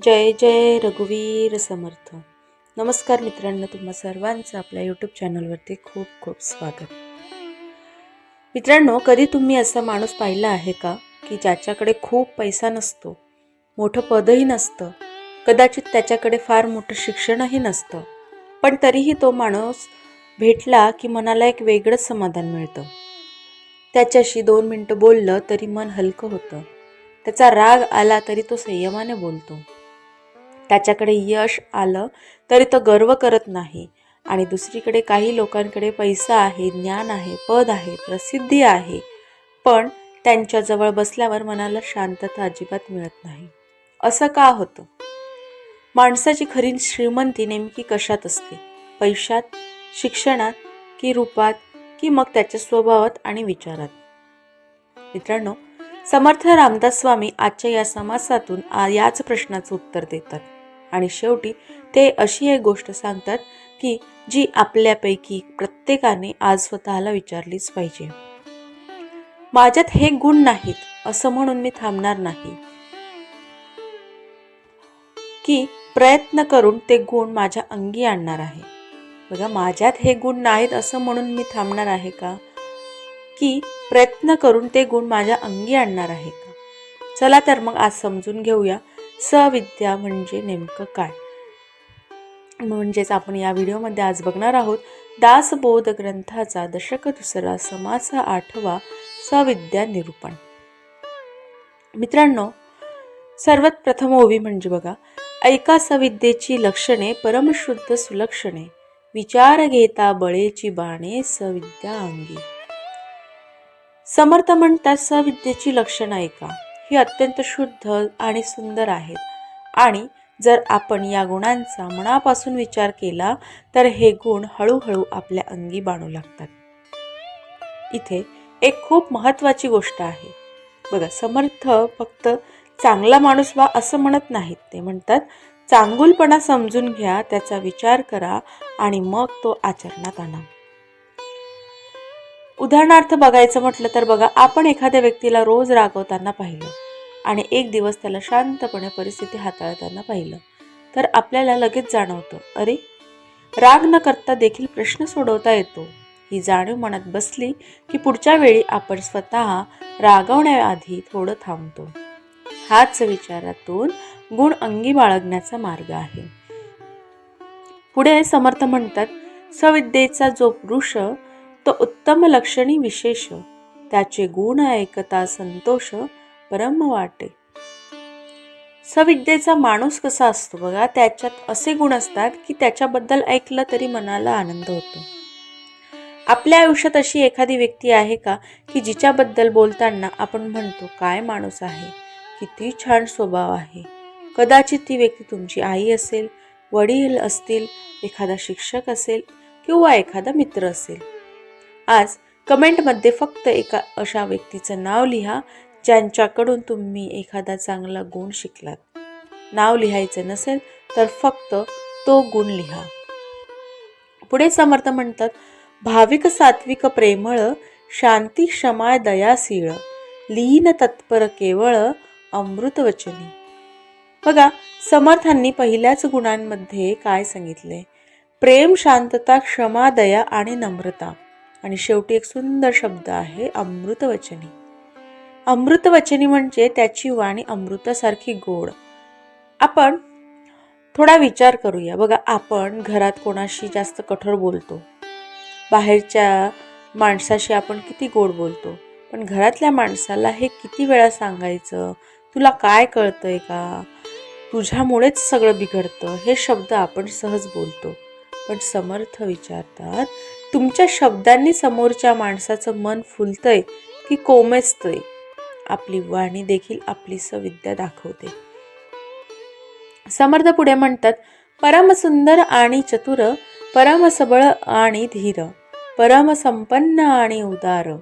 जय जय रघुवीर समर्थ. नमस्कार मित्रांनो, तुम्हा सर्वांचं आपल्या यूट्यूब चॅनलवरती खूप खूप स्वागत. मित्रांनो, कधी तुम्ही असा माणूस पाहिला आहे का की ज्याच्याकडे खूप पैसा नसतो, मोठं पदही नसतं, कदाचित त्याच्याकडे फार मोठं शिक्षणही नसतं, पण तरीही तो माणूस भेटला की मनाला एक वेगळंच समाधान मिळतं. त्याच्याशी 2 मिनिटं बोललं तरी मन हलकं होतं. त्याचा राग आला तरी तो संयमाने बोलतो. त्याच्याकडे यश आलं तरी तो गर्व करत नाही. आणि दुसरीकडे काही लोकांकडे पैसा आहे, ज्ञान आहे, पद आहे, प्रसिद्धी आहे, पण त्यांच्याजवळ बसल्यावर मनाला शांतता अजिबात मिळत नाही. असं का होतं? माणसाची खरी श्रीमंती नेमकी कशात असते? पैशात, शिक्षणात, की रूपात, की मग त्याच्या स्वभावात आणि विचारात? मित्रांनो, समर्थ रामदास स्वामी आजच्या या समासातून याच प्रश्नाचं उत्तर देतात. आणि शेवटी ते अशी एक गोष्ट सांगतात की जी आपल्यापैकी प्रत्येकाने आज स्वतःला विचारलीच पाहिजे. माझ्यात हे गुण नाहीत असं म्हणून मी थांबणार नाही, की प्रयत्न करून ते गुण माझ्या अंगी आणणार आहे. बघा, माझ्यात हे गुण नाहीत असं म्हणून मी थांबणार आहे का, की प्रयत्न करून ते गुण माझ्या अंगी आणणार आहे का? चला तर मग आज समजून घेऊया सविद्या म्हणजे नेमकं काय. म्हणजेच आपण या व्हिडिओमध्ये आज बघणार आहोत दासबोध ग्रंथाचा दशक 2 समास 8 सविद्या निरूपण. मित्रांनो, सर्वात प्रथम ओवी म्हणजे बघा, ऐका सविद्येची लक्षणे परमशुद्ध सुलक्षणे, विचार घेता बळेची बाणे सविद्या अंगी. समर्थ म्हणतात सविद्येची लक्षणं ऐका, ही अत्यंत शुद्ध आणि सुंदर आहेत, आणि जर आपण या गुणांचा मनापासून विचार केला तर हे गुण हळूहळू आपल्या अंगी बाणू लागतात. इथे एक खूप महत्त्वाची गोष्ट आहे बघा, समर्थ फक्त चांगला माणूस व्हा असं म्हणत नाहीत. ते म्हणतात चांगुलपणा समजून घ्या, त्याचा विचार करा आणि मग तो आचरणात आणा. उदाहरणार्थ बघायचं म्हटलं तर बघा, आपण एखाद्या व्यक्तीला रोज रागवताना पाहिलं आणि एक दिवस त्याला शांतपणे परिस्थिती हाताळताना पाहिलं, तर आपल्याला लगेच जाणवतं, अरे, राग न करता देखील प्रश्न सोडवता येतो. ही जाणीव मनात बसली की पुढच्या वेळी आपण स्वतः रागवण्याआधी थोडं थांबतो. हाच विचारातून गुण अंगी बाळगण्याचा मार्ग आहे. पुढे समर्थ म्हणतात, सविद्येचा जो पुरुष तो उत्तम लक्षणी विशेष, त्याचे गुण ऐकता संतोष परम वाटे. सविद्येचा माणूस कसा असतो बघा, त्याच्यात असे गुण असतात की त्याच्याबद्दल ऐकलं तरी मनाला आनंद होतो. आपल्या आयुष्यात अशी एखादी व्यक्ती आहे का की जिच्याबद्दल बोलताना आपण म्हणतो, काय माणूस आहे, किती छान स्वभाव आहे. कदाचित ती व्यक्ती तुमची आई असेल, वडील असतील, एखादा शिक्षक असेल किंवा एखादा मित्र असेल. आज कमेंटमध्ये फक्त एका अशा व्यक्तीचं नाव लिहा ज्यांच्याकडून तुम्ही एखादा चांगला गुण शिकलात. नाव लिहायचं नसेल तर फक्त तो गुण लिहा. पुढे समर्थ म्हणतात, भाविक सात्विक प्रेमळ, शांती क्षमा दयाशीळ, लीन तत्पर केवळ अमृतवचनी. बघा, समर्थांनी पहिल्याच गुणांमध्ये काय सांगितले? प्रेम, शांतता, क्षमा, दया आणि नम्रता, आणि शेवटी एक सुंदर शब्द आहे अमृतवचनी. अमृतवचनी म्हणजे त्याची वाणी अमृतासारखी गोड. आपण थोडा विचार करूया बघा, आपण घरात कोणाशी जास्त कठोर बोलतो, बाहेरच्या माणसाशी आपण किती गोड बोलतो, पण घरातल्या माणसाला हे किती वेळा सांगायचं, तुला काय कळतंय का, तुझ्यामुळेच सगळं बिघडतं, हे शब्द आपण सहज बोलतो. पण समर्थ विचारतात, तुमच्या शब्दांनी समोरच्या माणसाचं मन फुलतंय की कोमेजतंय? आपली वाणी देखील आपली सविद्या दाखवते. समर्थ पुढे म्हणतात, परम सुंदर आणि चतुर, परम सबळ आणि धीर, परम संपन्न आणि उदार.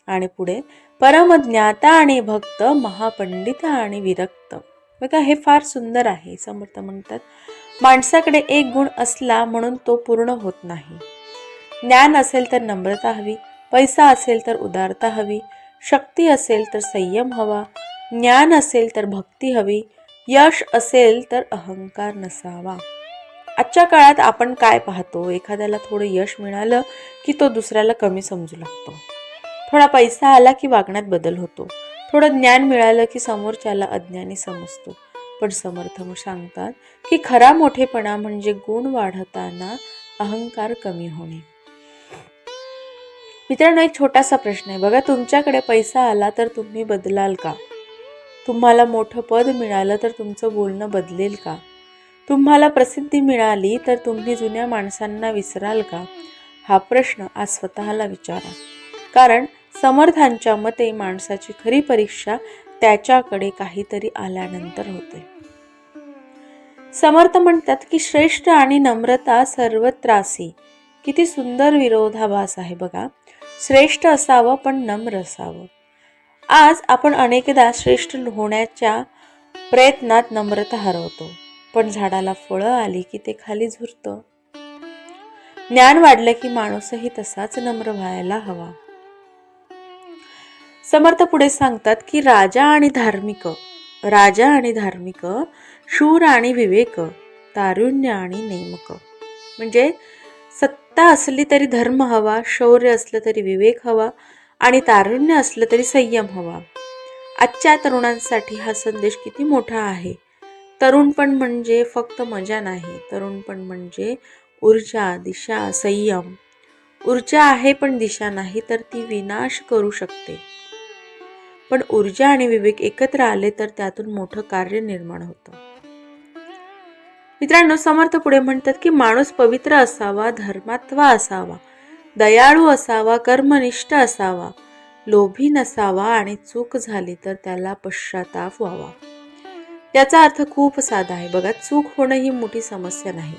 आणि पुढे परम ज्ञाता आणि भक्त, महापंडित आणि विरक्त. बघा, हे फार सुंदर आहे. समर्थ म्हणतात, माणसाकडे एक गुण असला म्हणून तो पूर्ण होत नाही. ज्ञान असेल तर नम्रता हवी, पैसा असेल तर उदारता हवी, शक्ती असेल तर संयम हवा, ज्ञान असेल तर भक्ती हवी, यश असेल तर अहंकार नसावा. आजच्या काळात आपण काय पाहतो, एखाद्याला थोडं यश मिळालं की तो दुसऱ्याला कमी समजू लागतो. थोडा पैसा आला की वागण्यात बदल होतो. थोडं ज्ञान मिळालं की समोरच्याला अज्ञानी समजतो. पण समर्थ सांगतात की खरा मोठेपणा म्हणजे गुण वाढताना अहंकार कमी होणे. मित्रांनो, एक छोटासा प्रश्न आहे बघा. तुमच्याकडे पैसा आला तर तुम्ही बदलाल का? तुम्हाला मोठं पद मिळालं तर तुमचं बोलणं बदलेल का? तुम्हाला प्रसिद्धी मिळाली तर तुम्ही जुन्या माणसांना विसराल का? हा प्रश्न आज स्वतःला विचारा. कारण समर्थांच्या मते माणसाची खरी परीक्षा त्याच्याकडे काहीतरी आल्यानंतर होते. समर्थ म्हणतात की श्रेष्ठ आणि नम्रता सर्वत्रासी. किती सुंदर विरोधाभास आहे बघा. श्रेष्ठ असावं पण नम्र असावं. आज आपण अनेकदा श्रेष्ठ होण्याच्या प्रयत्नात नम्रता हरवतो. पण झाडाला फळं आली की ते खाली झुरतं. ज्ञान वाढलं की माणूसही तसाच नम्र व्हायला हवा. समर्थ पुढे सांगतात की राजा आणि धार्मिक, शूर आणि विवेक, तारुण्य आणि नेमक. म्हणजे सत्ता असली तरी धर्म हवा, शौर्य असलं तरी विवेक हवा आणि तारुण्य असलं तरी संयम हवा. आजच्या तरुणांसाठी हा संदेश किती मोठा आहे. तरुणपण म्हणजे फक्त मजा नाही. तरुणपण म्हणजे ऊर्जा, दिशा, संयम. ऊर्जा आहे पण दिशा नाही तर ती विनाश करू शकते. पण ऊर्जा आणि विवेक एकत्र आले तर त्यातून मोठं कार्य निर्माण होतं. मित्रांनो, समर्थ पुढे म्हणतात की माणूस पवित्र असावा, धर्मात्मा असावा, दयाळू असावा, कर्मनिष्ठ असावा, लोभी नसावा आणि चूक झाली तर त्याला पश्चाताप व्हावा. याचा अर्थ खूप साधा आहे बघा. चूक होणं ही मोठी समस्या नाही.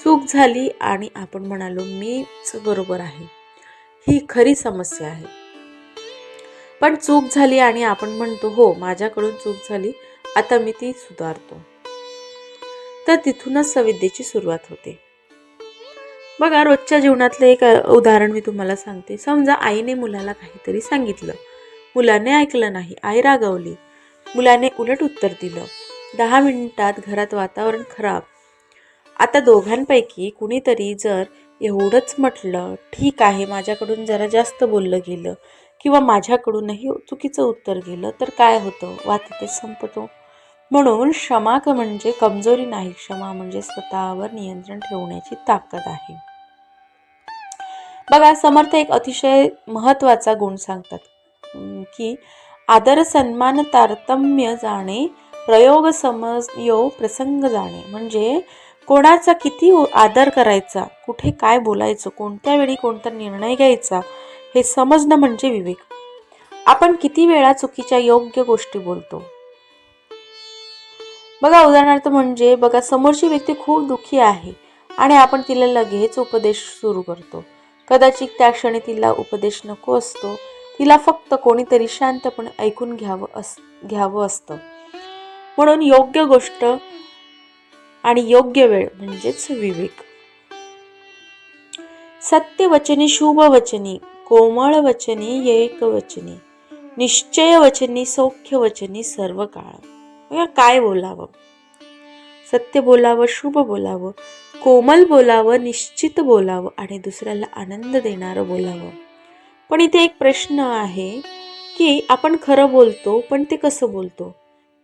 चूक झाली आणि आपण म्हणालो मीच बरोबर आहे, ही खरी समस्या आहे. पण चूक झाली आणि आपण म्हणतो हो माझ्याकडून चूक झाली, आता मी ती सुधारतो, तर तिथूनच सविद्येची सुरुवात होते. बघा, रोजच्या जीवनातलं एक उदाहरण मी तुम्हाला सांगते. समजा आईने मुलाला काहीतरी सांगितलं, मुलाने ऐकलं नाही, आई रागावली, मुलाने उलट उत्तर दिलं. 10 मिनिटात घरात वातावरण खराब. आता दोघांपैकी कुणीतरी जर एवढंच म्हटलं, ठीक आहे माझ्याकडून जरा जास्त बोललं गेलं किंवा माझ्याकडूनही चुकीचं उत्तर गेलं, तर काय होतं? वाद तिथे संपतो. म्हणून क्षमा म्हणजे कमजोरी नाही, क्षमा म्हणजे स्वतःवर नियंत्रण ठेवण्याची ताकद आहे. बघा, समर्थ एक अतिशय महत्वाचा गुण सांगतात की आदर सन्मान तारतम्य जाणे, प्रयोग समयो प्रसंग जाणे. म्हणजे कोणाचा किती आदर करायचा, कुठे काय बोलायचं, कोणत्या वेळी कोणता निर्णय घ्यायचा, हे समजणं म्हणजे विवेक. आपण किती वेळा चुकीच्या योग्य गोष्टी बोलतो. बघा, उदाहरणार्थ म्हणजे बघा, समोरची व्यक्ती खूप दुःखी आहे आणि आपण तिला लगेच उपदेश सुरू करतो. कदाचित त्या क्षणी तिला उपदेश नको असतो, तिला फक्त कोणीतरी शांतपणे ऐकून घ्यावं असतं. म्हणून योग्य गोष्ट आणि योग्य वेळ म्हणजेच विवेक. सत्यवचनी, शुभवचनी, कोमळ वचनी, एकवचनी, निश्चय वचनी, सौख्य वचनी, सर्व काळ. काय बोलावं? सत्य बोलावं, शुभ बोलावं, कोमल बोलावं, निश्चित बोलावं आणि दुसऱ्याला आनंद देणारं बोलावं. पण इथे एक प्रश्न आहे की आपण खरं बोलतो, पण ते कसं बोलतो?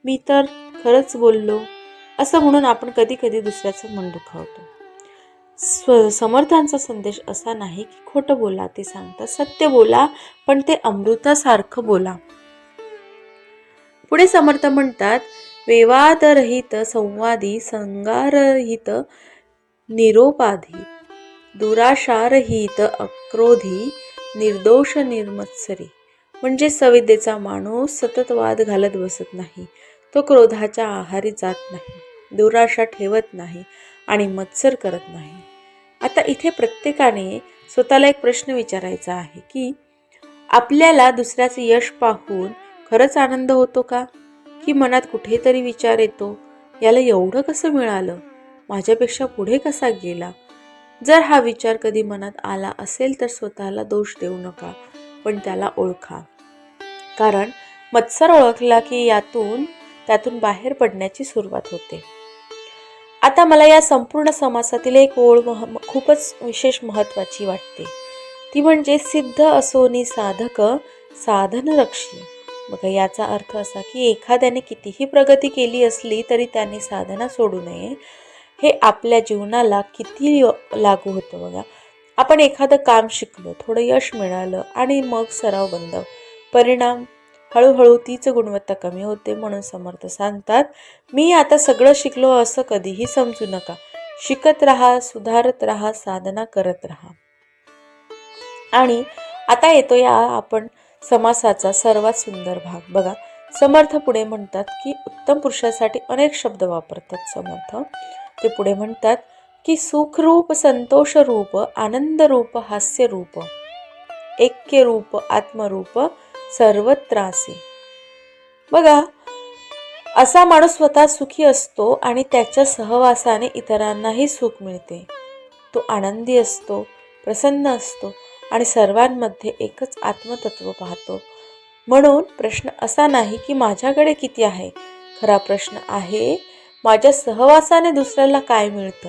मी तर खरंच बोललो असं म्हणून आपण कधी कधी दुसऱ्याचं मन दुखावतो. समर्थांचा संदेश असा नाही की खोटं बोला. ते सांगतात सत्य बोला, पण ते अमृतासारखं बोला. पुढे समर्थ म्हणतात, विवादरहित संवादी, संगारहित निरोपाधी, दुराशारहित अक्रोधी, निर्दोष निर्मत्सरी. म्हणजे सविद्येचा माणूस सतत वाद घालत बसत नाही, तो क्रोधाच्या आहारी जात नाही, दुराशा ठेवत नाही आणि मत्सर करत नाही. आता इथे प्रत्येकाने स्वतःला एक प्रश्न विचारायचा आहे की आपल्याला दुसऱ्याचे यश पाहून खरंच आनंद होतो का? की मनात कुठेतरी विचार येतो, याला एवढं कसं मिळालं, माझ्यापेक्षा पुढे कसा गेला? जर हा विचार कधी मनात आला असेल तर स्वतःला दोष देऊ नका, पण त्याला ओळखा. कारण मत्सर ओळखला की त्यातून बाहेर पडण्याची सुरुवात होते. आता मला या संपूर्ण समासातील एक ओळ खूपच विशेष महत्त्वाची वाटते. ती म्हणजे सिद्ध असोनी साधक साधन रक्षी. बघा, याचा अर्थ असा की एखाद्याने कितीही प्रगती केली असली तरी त्याने साधना सोडू नये. हे आपल्या जीवनाला किती लागू होतं. बघा, आपण एखादं काम शिकलो, थोडं यश मिळालं आणि मग सराव बंद. परिणाम हळूहळू तीच गुणवत्ता कमी होते. म्हणून समर्थ सांगतात, मी आता सगळं शिकलो असं कधीही समजू नका. शिकत राहा, सुधारत राहा, साधना करत राहा. आणि आता येतो या आपण समासाचा सर्वात सुंदर भाग. बघा, समर्थ पुढे म्हणतात की उत्तम पुरुषासाठी अनेक शब्द वापरतात समर्थ. ते पुढे म्हणतात की सुखरूप, संतोष रूप, आनंद रूप, हास्य रूप, ऐक्य रूप, आत्मरूप, सर्वत्रासी. बघा, असा माणूस स्वतः सुखी असतो आणि त्याच्या सहवासाने इतरांनाही सुख मिळते. तो आनंदी असतो, प्रसन्न असतो आणि सर्वांमध्ये एकच आत्मतत्व पाहतो. म्हणून प्रश्न असा नाही की माझ्याकडे किती आहे, खरा प्रश्न आहे माझ्या सहवासाने दुसऱ्याला काय मिळतं.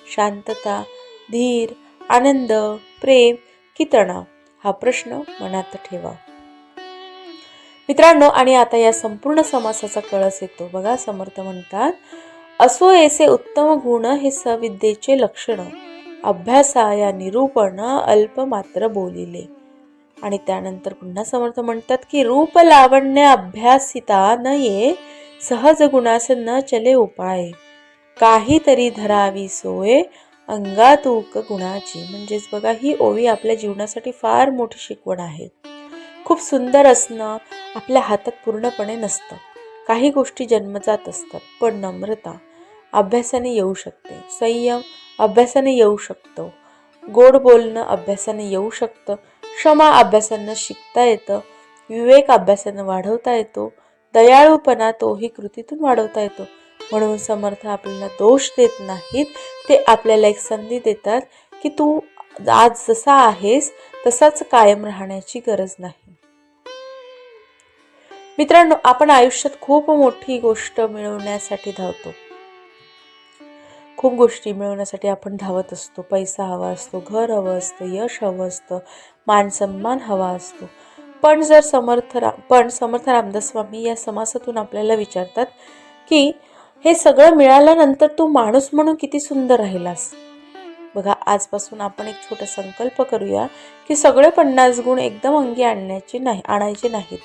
शांतता, धीर, आनंद, प्रेम की तणाव, हा प्रश्न मनात ठेवा मित्रांनो. आणि आता या संपूर्ण समासाचा कळस येतो. बघा, समर्थ म्हणतात, असो ऐसे उत्तम गुण हे सविद्येचे लक्षण, अभ्यासा या निरूपण अल्प मात्र बोलिले. आणि त्यानंतर पुन्हा समर्थ म्हणतात की रूप लावण्य अभ्यासिता न ये, सहज गुणास न चले उपाय, काहीतरी धरावी सोय अंगातूक गुणाची. म्हणजेच बघा, ही ओवी आपल्या जीवनासाठी फार मोठी शिकवण आहे. खूप सुंदर असणं आपल्या हातात पूर्णपणे नसतं. काही गोष्टी जन्मजात असतात, पण नम्रता अभ्यासाने येऊ शकते, संयम अभ्यासाने येऊ शकतो, गोड बोलणं अभ्यासाने येऊ शकतं, क्षमा अभ्यासानं शिकता येतं, विवेक अभ्यासानं वाढवता येतो, दयाळूपणा तोही कृतीतून वाढवता येतो. म्हणून समर्थ आपल्याला दोष देत नाहीत, ते आपल्याला एक संधी देतात की तू आज जसा आहेस तसाच कायम राहण्याची गरज नाही. मित्रांनो, आपण आयुष्यात खूप मोठी गोष्ट मिळवण्यासाठी धावतो. खूप गोष्टी मिळवण्यासाठी आपण धावत असतो. पैसा हवा असतो, घर हवं असतं, यश हवं असतं, मान सन्मान हवा असतो. पण समर्थ रामदास स्वामी या समासातून आपल्याला विचारतात की हे सगळं मिळाल्यानंतर तू माणूस म्हणून किती सुंदर राहिलास. बघा, आजपासून आपण एक छोटा संकल्प करूया की सगळे 50 गुण एकदम अंगी आणायचे नाहीत.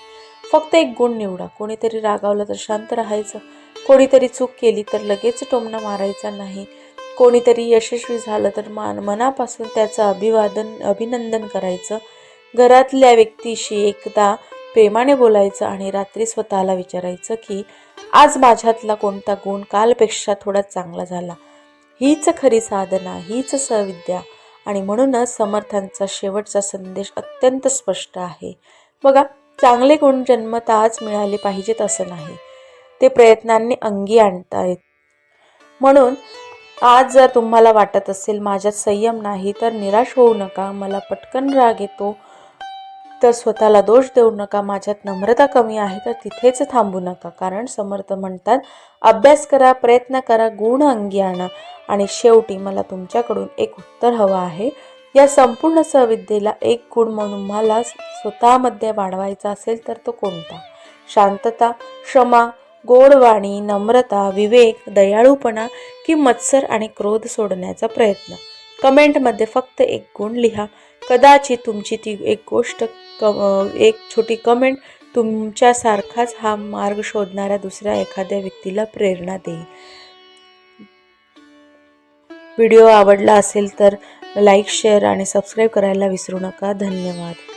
फक्त एक गुण निवडा. कोणीतरी रागावलं तर शांत राहायचं, कोणीतरी चूक केली तर लगेच टोमणा मारायचा नाही, कोणीतरी यशस्वी झालं तर मनापासून त्याचं अभिनंदन करायचं, घरातल्या व्यक्तीशी एकदा प्रेमाने बोलायचं आणि रात्री स्वतःला विचारायचं की आज माझ्यातला कोणता गुण कालपेक्षा थोडा चांगला झाला. हीच खरी साधना, हीच सविद्या. आणि म्हणूनच समर्थांचा शेवटचा संदेश अत्यंत स्पष्ट आहे. बघा, चांगले गुण जन्मताच मिळाले पाहिजेत असं नाही, ते प्रयत्नांनी अंगी आणतायत. म्हणून आज जर तुम्हाला वाटत असेल माझ्यात संयम नाही तर निराश होऊ नका. मला पटकन राग येतो तर स्वतःला दोष देऊ नका. माझ्यात नम्रता कमी आहे तर तिथेच थांबू नका. कारण समर्थ म्हणतात, अभ्यास करा, प्रयत्न करा, गुण अंगी आणा. आणि शेवटी मला तुमच्याकडून एक उत्तर हवं आहे. या संपूर्ण सविद्येला एक गुण म्हणून मला स्वतःमध्ये वाढवायचा असेल तर तो कोणता? शांतता, क्षमा, गोडवाणी, नम्रता, विवेक, दयाळूपणा की मत्सर आणि क्रोध सोडण्याचा प्रयत्न? कमेंटमध्ये फक्त एक गुण लिहा. कदाचित तुमची ती एक छोटी कमेंट तुमच्यासारखाच हा मार्ग शोधणाऱ्या दुसऱ्या एखाद्या व्यक्तीला प्रेरणा देईल. व्हिडिओ आवडला असेल तर लाईक, शेअर आणि सबस्क्राईब करायला विसरू नका. धन्यवाद.